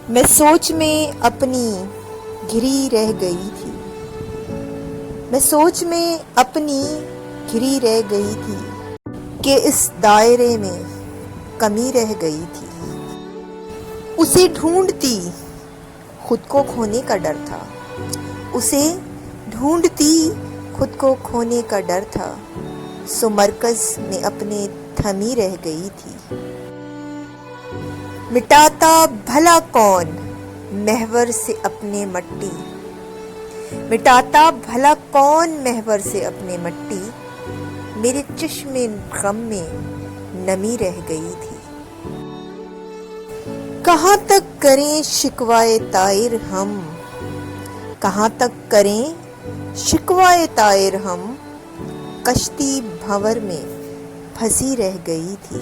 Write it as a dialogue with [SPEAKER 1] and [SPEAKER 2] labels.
[SPEAKER 1] میں سوچ میں اپنی گھری رہ گئی تھی، میں سوچ میں اپنی گھری رہ گئی تھی کہ اس دائرے میں کمی رہ گئی تھی۔ اسے ڈھونڈتی خود کو کھونے کا ڈر تھا، اسے ڈھونڈتی خود کو کھونے کا ڈر تھا، سو مرکز میں اپنے تھمی رہ گئی تھی۔ مٹاتا بھلا کون محور سے اپنے مٹی، مٹاتا بھلا کون محور سے اپنے مٹی، میرے چشم غم میں نمی رہ گئی تھی۔ کہاں تک کریں شکوائے طائر ہم، کہاں تک کریں شکوائے طائر ہم، کشتی بھنور میں پھنسی رہ گئی تھی۔